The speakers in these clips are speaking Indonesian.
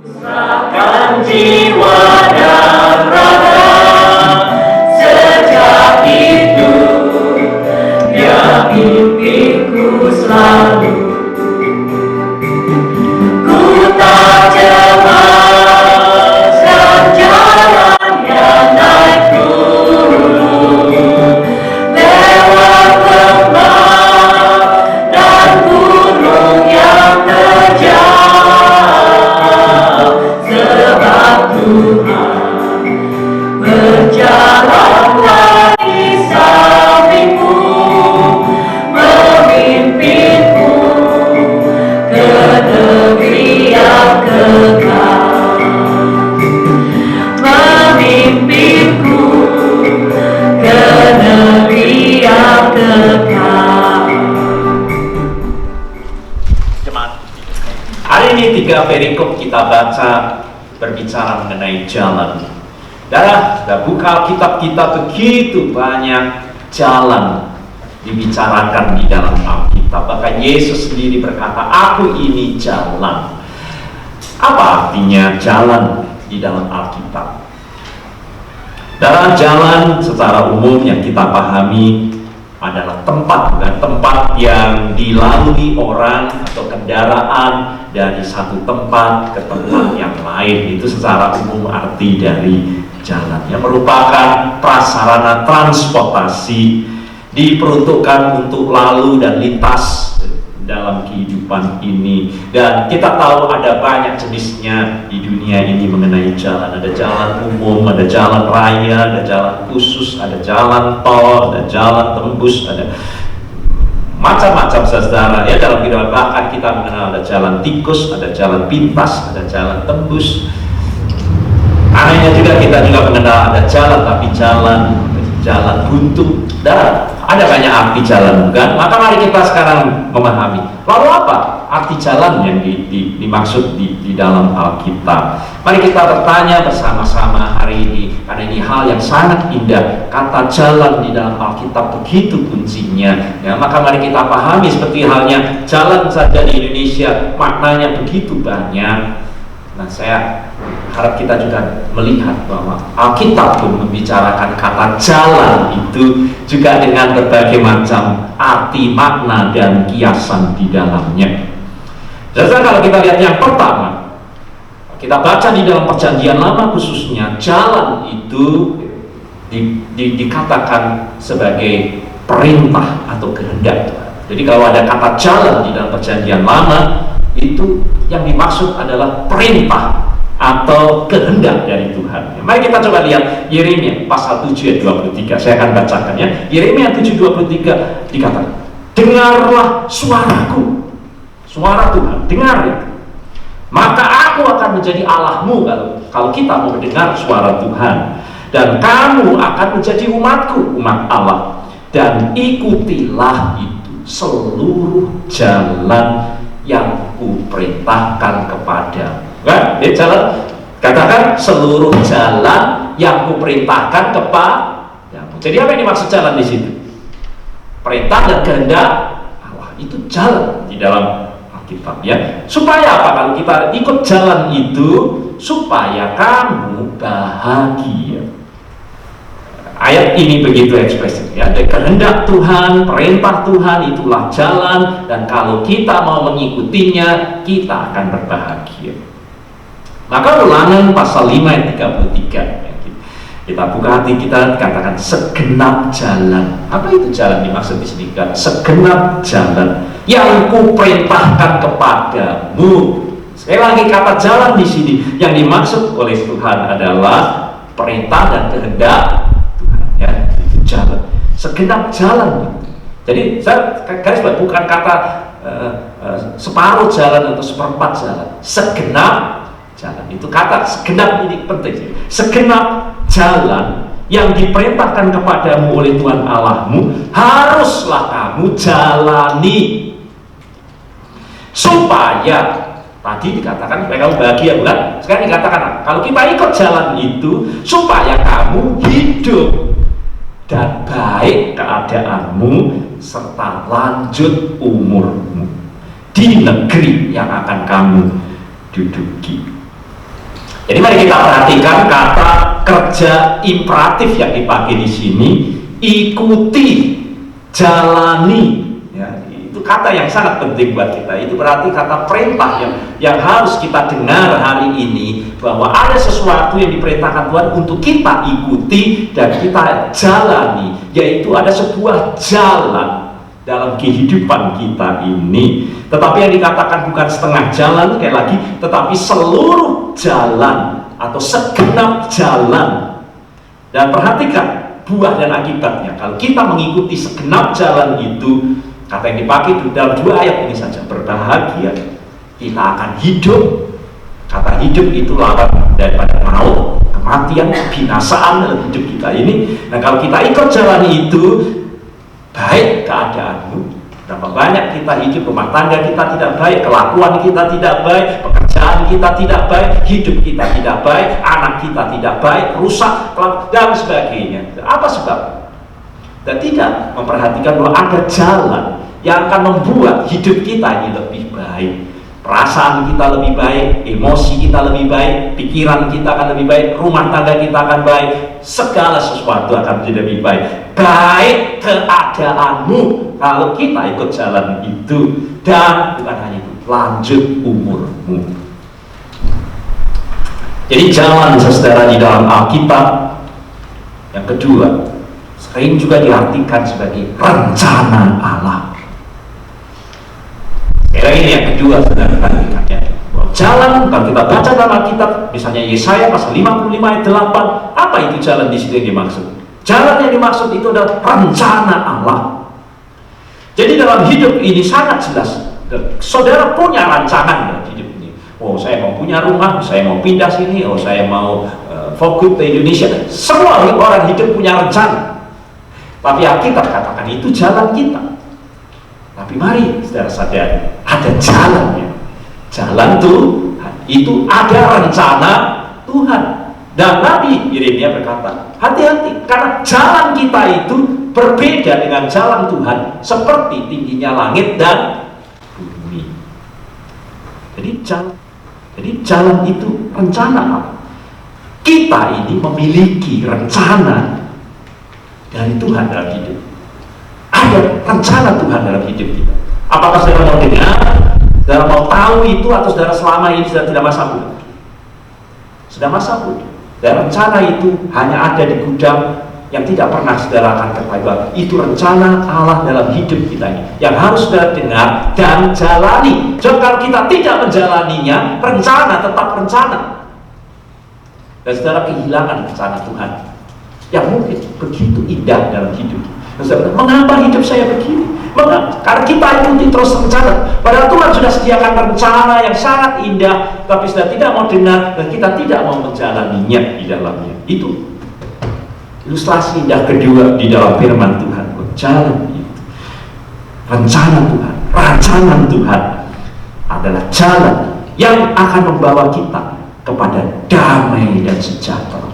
Serahkan jiwa dan raga, sejak itu ya mimpiku selalu ku tak cemas dan jalan yang naik turun lewat lembah dan gunung yang terjal, sebab Tuhan berjalanlah di sampingku, memimpinku ke negeri yang kekal, memimpinku ke negeri yang kekal. Jemaat, hari ini 3 perikop kita baca berbicara mengenai jalan. Sudah buka Alkitab kita, begitu banyak jalan dibicarakan di dalam Alkitab. Bahkan Yesus sendiri berkata, "Aku ini jalan." Apa artinya jalan di dalam Alkitab? Dalam jalan secara umum yang kita pahami adalah tempat, bukan tempat yang dilalui orang atau kendaraan dari satu tempat ke tempat yang lain. Itu secara umum arti dari jalan, yang merupakan prasarana transportasi, diperuntukkan untuk lalu dan lintas dalam kehidupan ini. Dan kita tahu ada banyak jenisnya di dunia ini mengenai jalan. Ada jalan umum, ada jalan raya, ada jalan khusus, ada jalan tol, ada jalan tembus, ada macam-macam saudara ya dalam kehidupan. Bahkan kita mengenal ada jalan tikus, ada jalan pintas, ada jalan tembus. Anehnya juga kita juga mengenal ada jalan tapi jalan buntu. Dan ada banyak arti jalan, bukan? Maka mari kita sekarang memahami, lalu apa arti jalan yang dimaksud di dalam Alkitab. Mari kita bertanya bersama-sama hari ini, karena ini hal yang sangat indah. Kata jalan di dalam Alkitab begitu kuncinya ya. Maka mari kita pahami, seperti halnya jalan saja di Indonesia maknanya begitu banyak. Nah, saya harap kita juga melihat bahwa Alkitab pun membicarakan kata jalan itu juga dengan berbagai macam arti, makna, dan kiasan di dalamnya. Jadi kalau kita lihat yang pertama, kita baca di dalam Perjanjian Lama khususnya, jalan itu dikatakan sebagai perintah atau kehendak. Jadi kalau ada kata jalan di dalam Perjanjian Lama, itu yang dimaksud adalah perintah atau kehendak dari Tuhan. Mari kita coba lihat Yeremia pasal 7 ayat 23. Saya akan bacakan ya. Yeremia 7:23 dikatakan, "Dengarlah suaraku." Suara Tuhan, dengar itu. "Maka aku akan menjadi Allahmu." Kalau kita mau mendengar suara Tuhan, "dan kamu akan menjadi umatku, umat Allah. Dan ikutilah itu seluruh jalan yang kuperintahkan kepadamu." Kan? Jalan, katakan seluruh jalan yang kuperintahkan kepadamu. Jadi apa yang dimaksud jalan di situ? Perintah dan kehendak Allah, itu jalan di dalam Alkitab ya. Supaya apa? Kalau kita ikut jalan itu, supaya kamu bahagia. Ayat ini begitu ekspresif ya. Kehendak Tuhan, perintah Tuhan itulah jalan, dan kalau kita mau mengikutinya, kita akan berbahagia. Maka Ulangan pasal 5 ayat 33 ya, kita buka hati kita, katakan segenap jalan. Apa itu jalan dimaksud di sini? Segenap jalan yang kuperintahkan kepadamu. Sekali lagi, kata jalan di sini yang dimaksud oleh Tuhan adalah perintah dan kehendak Tuhan ya. Itu jalan, segenap jalan. Jadi saya garis bukan kata separuh jalan atau seperempat jalan, segenap jalan. Itu kata segenap ini penting. Segenap jalan yang diperintahkan kepadamu oleh Tuhan Allahmu haruslah kamu jalani, supaya tadi dikatakan supaya kamu bahagia, bukan? Sekarang dikatakan kalau kita ikut jalan itu supaya kamu hidup dan baik keadaanmu serta lanjut umurmu di negeri yang akan kamu duduki. Jadi mari kita perhatikan kata kerja imperatif yang dipakai di sini, ikuti, jalani. Ya, itu kata yang sangat penting buat kita. Itu berarti kata perintah yang harus kita dengar hari ini, bahwa ada sesuatu yang diperintahkan Tuhan untuk kita ikuti dan kita jalani, yaitu ada sebuah jalan dalam kehidupan kita ini. Tetapi yang dikatakan bukan setengah jalan, sekali lagi, tetapi seluruh jalan atau segenap jalan. Dan perhatikan buah dan akibatnya. Kalau kita mengikuti segenap jalan itu, kata yang dipakai itu dalam 2 ayat ini saja, berbahagia, kita akan hidup. Kata hidup itu lawan daripada maut, kematian, kebinasaan dalam hidup kita ini. Nah, kalau kita ikut jalan itu, baik keadaanmu. Berapa banyak kita hidup, rumah tangga kita tidak baik, kelakuan kita tidak baik, pekerjaan kita tidak baik, hidup kita tidak baik, anak kita tidak baik, rusak, dan sebagainya. Apa sebab? Dan tidak memperhatikan bahwa ada jalan yang akan membuat hidup kita ini lebih baik. Perasaan kita lebih baik, emosi kita lebih baik, pikiran kita akan lebih baik, rumah tangga kita akan baik, segala sesuatu akan menjadi lebih baik. Baik keadaanmu kalau kita ikut jalan itu, dan bukan hanya itu, lanjut umurmu. Jadi jalan, saudara, di dalam Alkitab yang kedua sering juga diartikan sebagai rencana Allah. Sekali ini yang kedua, saudara, jalan. Kalau kita baca dalam Alkitab, misalnya Yesaya pasal 55 ayat 8, apa itu jalan di situ yang dimaksud? Jalan yang dimaksud itu adalah rencana Allah. Jadi dalam hidup ini sangat jelas, saudara punya rancangan dalam hidup ini. Oh, saya mau punya rumah, saya mau pindah sini, oh saya mau fokus ke Indonesia. Semua orang hidup punya rencana. Tapi Alkitab katakan itu jalan kita. Tapi mari saudara sadari, ada jalannya. Jalan Tuhan itu ada rencana Tuhan. Dan Nabi Yeremia berkata, hati-hati, karena jalan kita itu berbeda dengan jalan Tuhan, seperti tingginya langit dan bumi. Jadi jalan itu rencana Allah. Kita ini memiliki rencana dari Tuhan dalam hidup. Ada rencana Tuhan dalam hidup kita. Apakah saudara mau dengar, saudara mau tahu itu, atau saudara selama ini sudah tidak masa muda? Sudah masa muda. Dan rencana itu hanya ada di gudang yang tidak pernah saudara akan ketahui. Itu rencana Allah dalam hidup kita ini, yang harus saudara dengar dan jalani. Jadi kalau kita tidak menjalaninya, rencana tetap rencana, dan saudara kehilangan rencana Tuhan yang mungkin begitu indah dalam hidup. Saudara, mengapa hidup saya begini? Mengapa? Karena kita ikuti terus rencana. Padahal Tuhan sudah sediakan rencana yang sangat indah, tapi sudah tidak mau dengar dan kita tidak mau menjalaninya di dalamnya. Itu ilustrasi indah kedua di dalam firman Tuhan. Jalan itu, rencana Tuhan, rancangan Tuhan adalah jalan yang akan membawa kita kepada damai dan sejahtera.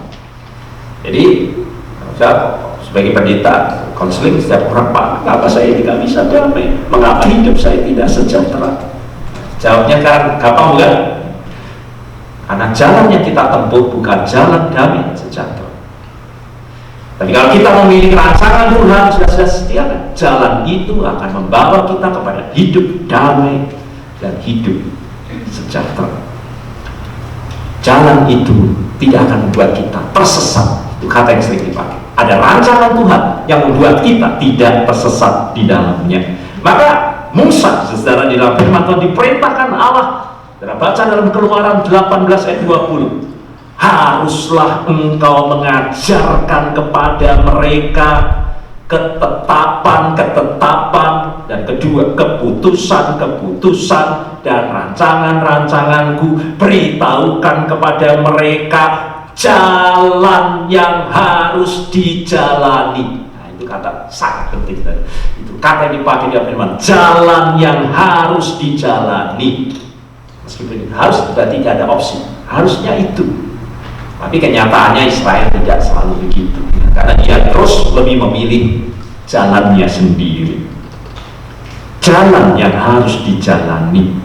Jadi, sebagai pendeta konseling, setiap orang, Pak, mengapa saya tidak bisa damai? Mengapa hidup saya tidak sejahtera? Jawabnya kan gampang, bukan? Karena jalan yang kita tempuh bukan jalan damai dan sejahtera. Tapi kalau kita memilih rancangan Tuhan sudah sediakan, jalan itu akan membawa kita kepada hidup damai dan hidup sejahtera. Jalan itu tidak akan membuat kita tersesat. Itu kata yang sering dipakai. Ada rancangan Tuhan yang membuat kita tidak tersesat di dalamnya. Maka Musa, saudara, di dalam firman Tuhan diperintahkan Allah, saudara baca dalam Keluaran 18 ayat 20, haruslah engkau mengajarkan kepada mereka ketetapan-ketetapan, dan kedua, keputusan-keputusan dan rancangan-rancanganku. Beritahukan kepada mereka jalan yang harus dijalani. Nah, itu kata sangat penting. Itu kata yang dipakai di firman, jalan yang harus dijalani. Meskipun itu harus, berarti tidak ada opsi, harusnya itu. Tapi kenyataannya Israel tidak selalu begitu, karena dia terus lebih memilih jalannya sendiri. Jalan yang harus dijalani.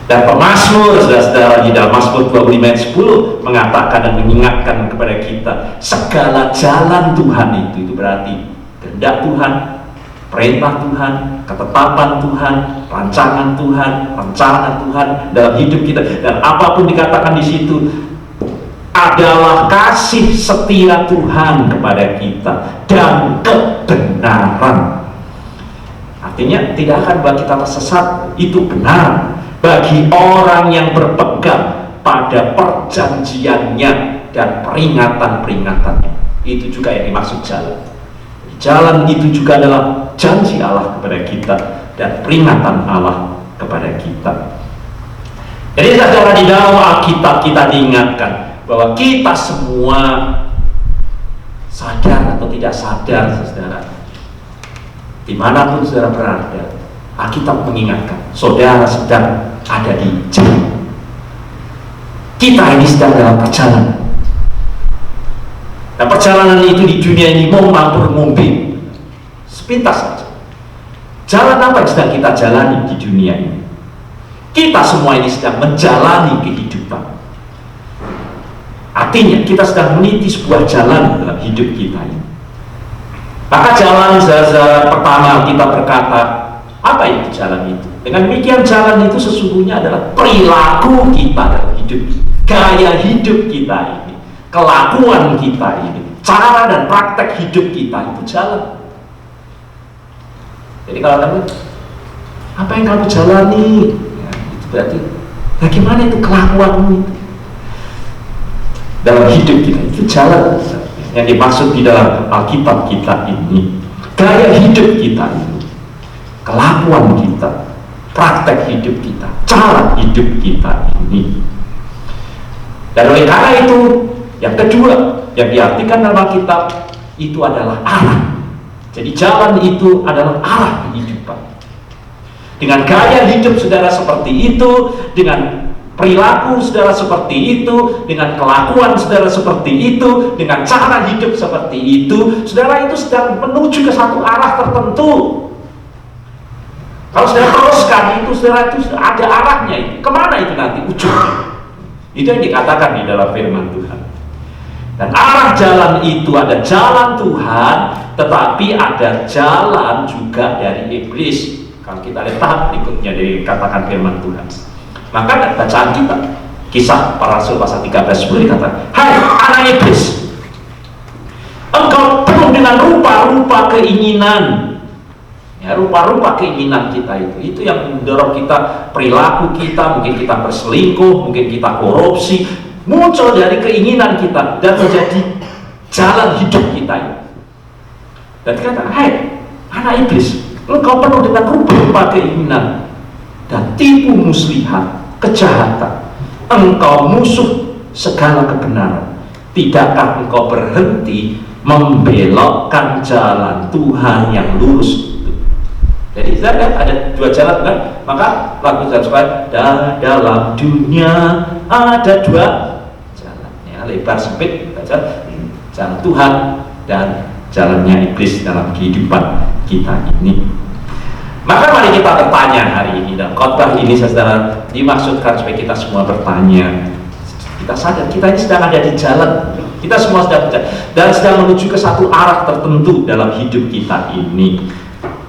Dan pemazmur, saudara-saudara, di dalam Mazmur 25 ayat 10 mengatakan dan mengingatkan kepada kita segala jalan Tuhan itu berarti kehendak Tuhan, perintah Tuhan, ketetapan Tuhan, rancangan Tuhan, rencana Tuhan dalam hidup kita, dan apapun dikatakan di situ adalah kasih setia Tuhan kepada kita dan kebenaran. Artinya tidak akan buat kita tersesat, itu benar bagi orang yang berpegang pada perjanjiannya dan peringatan-peringatannya. Itu juga yang dimaksud jalan. Jalan itu juga adalah janji Allah kepada kita dan peringatan Allah kepada kita. Jadi saudara, di dalam Alkitab kita diingatkan bahwa kita semua sadar atau tidak sadar, saudara, dimanapun saudara berada, Alkitab mengingatkan saudara sedang ada di jalan. Kita ini sedang dalam perjalanan. Dan perjalanan itu di dunia ini mau mampur mumpi sepintas saja. Jalan apa yang sedang kita jalani di dunia ini? Kita semua ini sedang menjalani kehidupan. Artinya kita sedang meniti sebuah jalan dalam hidup kita ini. Maka jalan pertama kita berkata, apa itu jalan itu? Dengan demikian jalan itu sesungguhnya adalah perilaku kita dalam hidup, gaya hidup kita ini, kelakuan kita ini, cara dan praktek hidup kita itu jalan. Jadi kalau kamu, apa yang kamu jalani, ya, itu berarti bagaimana itu kelakuanmu itu dalam hidup kita, itu jalan yang dimaksud di dalam Alkitab kita ini, gaya hidup kita ini, kelakuan kita, praktek hidup kita, cara hidup kita ini. Dan oleh karena itu, yang kedua yang diartikan dalam Alkitab itu adalah arah. Jadi jalan itu adalah arah kehidupan. Dengan gaya hidup saudara seperti itu, dengan perilaku saudara seperti itu, dengan kelakuan saudara seperti itu, dengan cara hidup seperti itu, saudara itu sedang menuju ke satu arah tertentu. Kalau saudara teruskan itu, saudara itu ada arahnya. Kemana itu nanti ujungnya? Itu yang dikatakan di dalam firman Tuhan. Dan arah jalan itu ada jalan Tuhan, tetapi ada jalan juga dari iblis. Kalau kita lihat tahap berikutnya dari katakan firman Tuhan, maka bacaan kita Kisah Para Rasul pasal 13:10 dikatakan, hai anak iblis, engkau penuh dengan rupa-rupa keinginan. Ya, rupa-rupa keinginan kita itu yang mendorong kita, perilaku kita, mungkin kita berselingkuh, mungkin kita korupsi, muncul dari keinginan kita dan menjadi jalan hidup kita ini. Dan dikatakan, hai anak iblis, engkau penuh dengan rupa-rupa keinginan dan tipu muslihat, kejahatan, engkau musuh segala kebenaran. Tidakkah engkau berhenti membelokkan jalan Tuhan yang lurus? Jadi kita lihat ada dua jalan kan? Maka lagu saya dalam dunia ada dua jalan, ya, lebar sempit, jalan Tuhan dan jalannya iblis dalam kehidupan kita ini. Maka mari kita bertanya hari ini, dan khotbah ini saudara dimaksudkan supaya kita semua bertanya. Kita sadar kita ini sedang ada di jalan, kita semua sedang berjalan dan sedang menuju ke satu arah tertentu dalam hidup kita ini,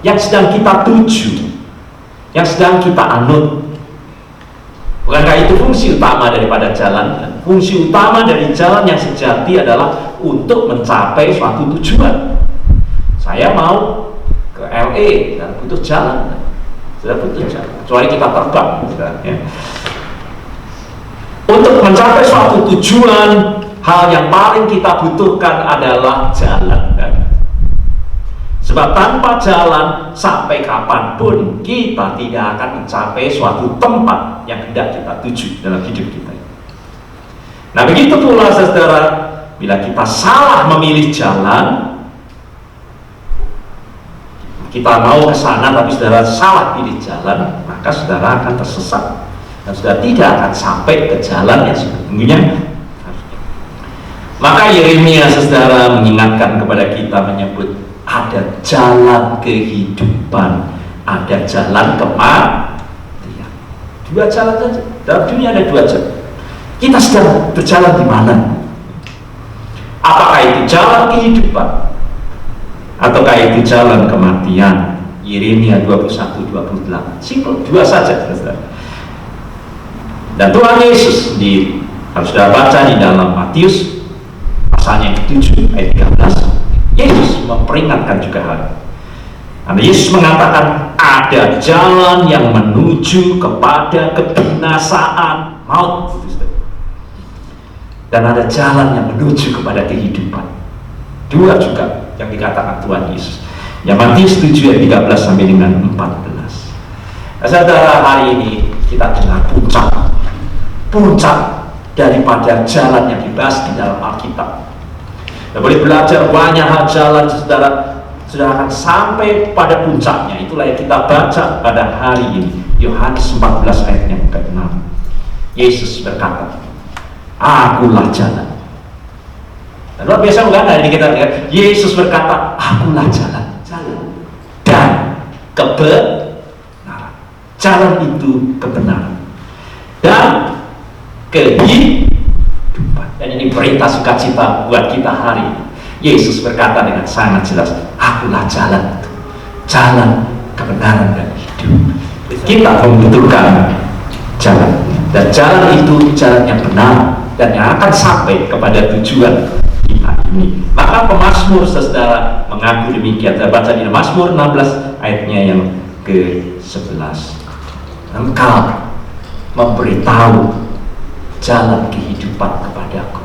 yang sedang kita tuju, yang sedang kita anut. Bukankah itu fungsi utama daripada jalan? Fungsi utama dari jalan yang sejati adalah untuk mencapai suatu tujuan. Saya mau ke LA dan butuh jalan, sudah butuh jalan. Kecuali kita terbang, ya. Untuk mencapai suatu tujuan, hal yang paling kita butuhkan adalah jalan, kan? Sebab tanpa jalan, sampai kapanpun kita tidak akan mencapai suatu tempat yang hendak kita tuju dalam hidup kita. Nah, begitu pula saudara, bila kita salah memilih jalan, kita mau ke sana tapi saudara salah pilih jalan, maka saudara akan tersesat dan saudara tidak akan sampai ke jalan yang sesungguhnya. Maka Yeremia saudara mengingatkan kepada kita, menyebut ada jalan kehidupan, ada jalan kematian. Dua jalan saja. Dalam dunia ada dua jalan. Kita sedang berjalan di mana? Apakah itu jalan kehidupan? Ataukah itu jalan kematian? Yeremia 21:28. Simpel, dua saja. Dan Tuhan Yesus sendiri, harus sudah baca di dalam Matius pasalnya yang ke-7 ayat 13, Yesus memperingatkan juga hal. Karena Yesus mengatakan ada jalan yang menuju kepada kebinasaan, maut, dan ada jalan yang menuju kepada kehidupan. Dua juga yang dikatakan Tuhan Yesus. Yang Matius 7 ayat 13 sampai dengan 14. Nah, saudara, hari ini kita dengar puncak daripada jalan yang dibahas di dalam Alkitab. Kita boleh belajar banyak hal jalan, saudara akan sampai pada puncaknya. Itulah yang kita baca pada hari ini. Yohanes 14 ayat yang ke-6. Yesus berkata, "Akulah jalan." Dan luar biasa bukan? Hari ini kita lihat Yesus berkata, "Akulah jalan dan kebenaran." Jalan itu kebenaran dan kehidupan. Dan ini perintah sukacita buat kita hari ini. Yesus berkata dengan sangat jelas, "Akulah jalan itu, jalan kebenaran dan hidup." Kita membutuhkan jalan, dan jalan itu jalan yang benar dan yang akan sampai kepada tujuan kita ini. Maka pemazmur, saudara, mengaku demikian. Saya baca di Mazmur 16 ayatnya yang ke-11. Engkau memberitahu jalan kehidupan kepadaku.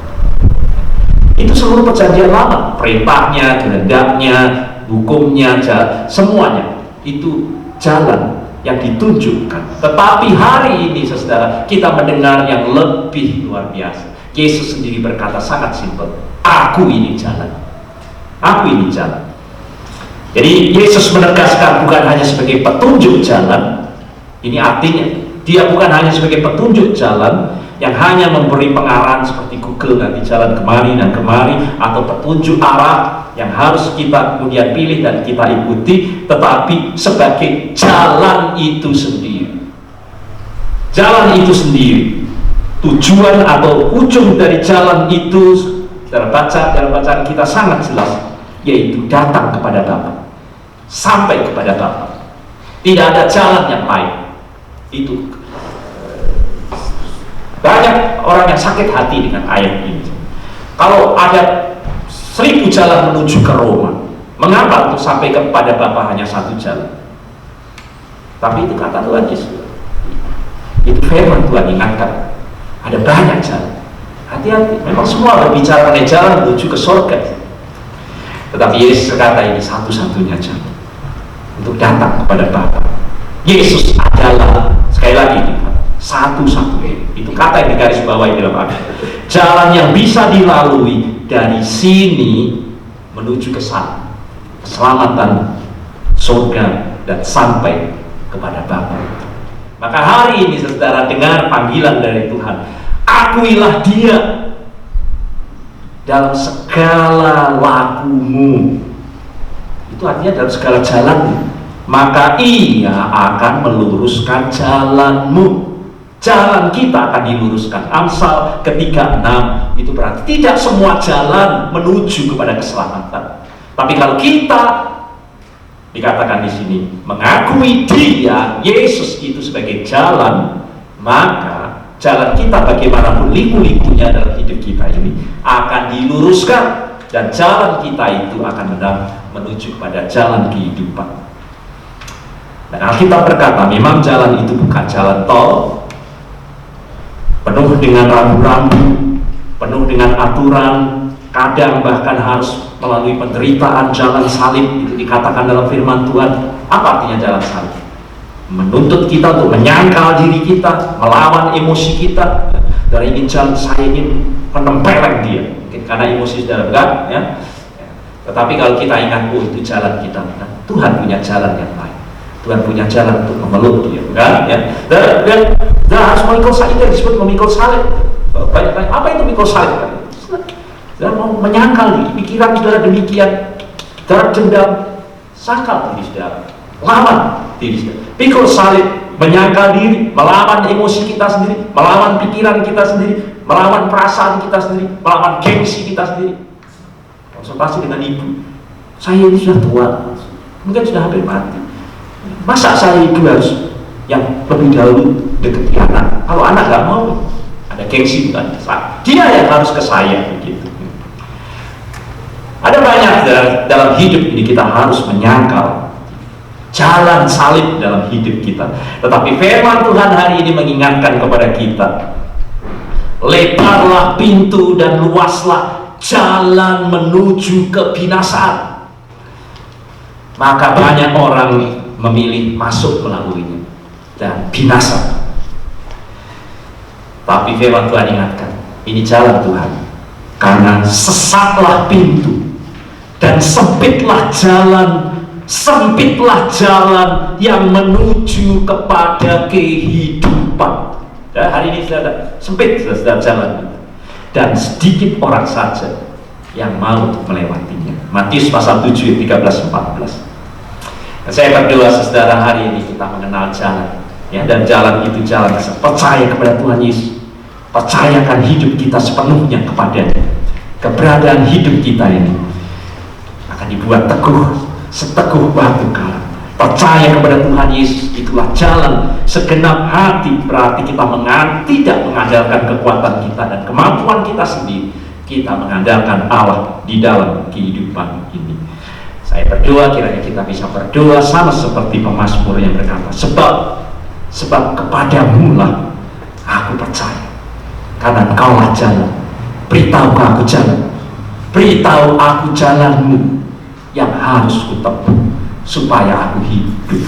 Itu seluruh perjanjian lama, perintahnya, kehendaknya, hukumnya, semuanya itu jalan yang ditunjukkan. Tetapi hari ini, saudara, kita mendengar yang lebih luar biasa. Yesus sendiri berkata sangat simpel, "Aku ini jalan, aku ini jalan." Jadi Yesus menegaskan bukan hanya sebagai petunjuk jalan. Ini artinya dia bukan hanya sebagai petunjuk jalan yang hanya memberi pengarahan seperti Google, nanti jalan kemari dan kemari, atau petunjuk arah yang harus kita kemudian pilih dan kita ikuti, tetapi sebagai jalan itu sendiri. Jalan itu sendiri, tujuan atau ujung dari jalan itu, dalam bacaan kita sangat jelas, yaitu datang kepada Bapa, sampai kepada Bapa. Tidak ada jalan yang lain. Itu banyak orang yang sakit hati dengan ayat ini. Kalau ada 1000 jalan menuju ke Roma, mengapa untuk sampai kepada Bapa hanya satu jalan? Tapi itu kata Tuhan Yesus. Itu firman Tuhan, ingatkan. Ada banyak jalan. Hati-hati. Memang semua berbicara mengenai jalan menuju ke surga. Tetapi Yesus berkata ini satu-satunya jalan untuk datang kepada Bapa. Yesus adalah, sekali lagi, satu-satunya. Itu kata yang digarisbawahi dalam Alkitab. Jalan yang bisa dilalui dari sini menuju ke sana, keselamatan, surga, dan sampai kepada Bapa. Maka hari ini, saudara, dengar panggilan dari Tuhan. Akuilah Dia dalam segala lakumu. Itu artinya dalam segala jalanmu. Maka Ia akan meluruskan jalanmu. Jalan kita akan diluruskan. Amsal 3:6 itu berarti tidak semua jalan menuju kepada keselamatan. Tapi kalau kita, dikatakan di sini, mengakui Dia, Yesus itu sebagai jalan, maka jalan kita bagaimanapun liku-likunya dalam hidup kita ini akan diluruskan, dan jalan kita itu akan menuju kepada jalan kehidupan. Dan Alkitab berkata memang jalan itu bukan jalan tol penuh dengan rambu-rambu, penuh dengan aturan, kadang bahkan harus melalui penderitaan. Jalan salib itu dikatakan dalam firman Tuhan. Apa artinya jalan salib? Menuntut kita untuk menyangkal diri kita, melawan emosi kita, dan ingin jalan, saya ingin menempeleng dia, mungkin karena emosi sudah enggak, ya. Tetapi kalau kita ingat, oh itu jalan kita, nah, Tuhan punya jalan yang lain. Tuhan punya jalan untuk memeluk dia, kan? Ya. Dan harus memikul salib, yang disebut memikul salib. Banyak, apa itu memikul salib? Dan mau menyangkal diri, pikiran saudara demikian, saudara dendam, sangkal diri saudara, lawan diri saudara. Pikul salib menyangkal diri, melawan emosi kita sendiri, melawan pikiran kita sendiri, melawan perasaan kita sendiri, melawan gengsi kita sendiri. Konsultasi dengan ibu, saya ini sudah tua, mungkin sudah hampir mati, masa saya itu harus yang lebih dahulu deketi anak? Kalau anak nggak mau, ada gengsi bukan? Dia yang harus ke saya begitu. Ada banyak dalam hidup ini kita harus menyangkal jalan salib dalam hidup kita. Tetapi firman Tuhan hari ini mengingatkan kepada kita, lebarlah pintu dan luaslah jalan menuju kebinasaan. Maka banyak orang memilih masuk melaluinya dan binasa. Tapi firman Tuhan ingatkan, ini jalan Tuhan, karena sesatlah pintu dan sempitlah jalan yang menuju kepada kehidupan. Dan hari ini sudah sempit sudah jalan, dan sedikit orang saja yang mau melewatinya. Matius pasal 7 13-14. Dan saya berdoa saudara hari ini kita mengenal jalan, ya, dan jalan itu jalan percaya kepada Tuhan Yesus, percayakan hidup kita sepenuhnya kepadanya. Keberadaan hidup kita ini akan dibuat teguh, seteguh batu karang. Percaya kepada Tuhan Yesus, itulah jalan segenap hati. Berarti kita tidak mengandalkan kekuatan kita dan kemampuan kita sendiri. Kita mengandalkan Allah di dalam kehidupan ini. Saya berdoa kiranya kita bisa berdoa sama seperti pemazmur yang berkata, sebab kepadamu lah aku percaya, karena Engkaulah jalan. Beritahu aku jalan, beritahu aku jalanmu yang harus kutempuh supaya aku hidup.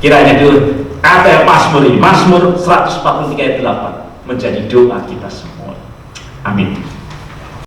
Kiranya dulu kata Mazmur ini, Mazmur 143 ayat 8 menjadi doa kita semua. Amin.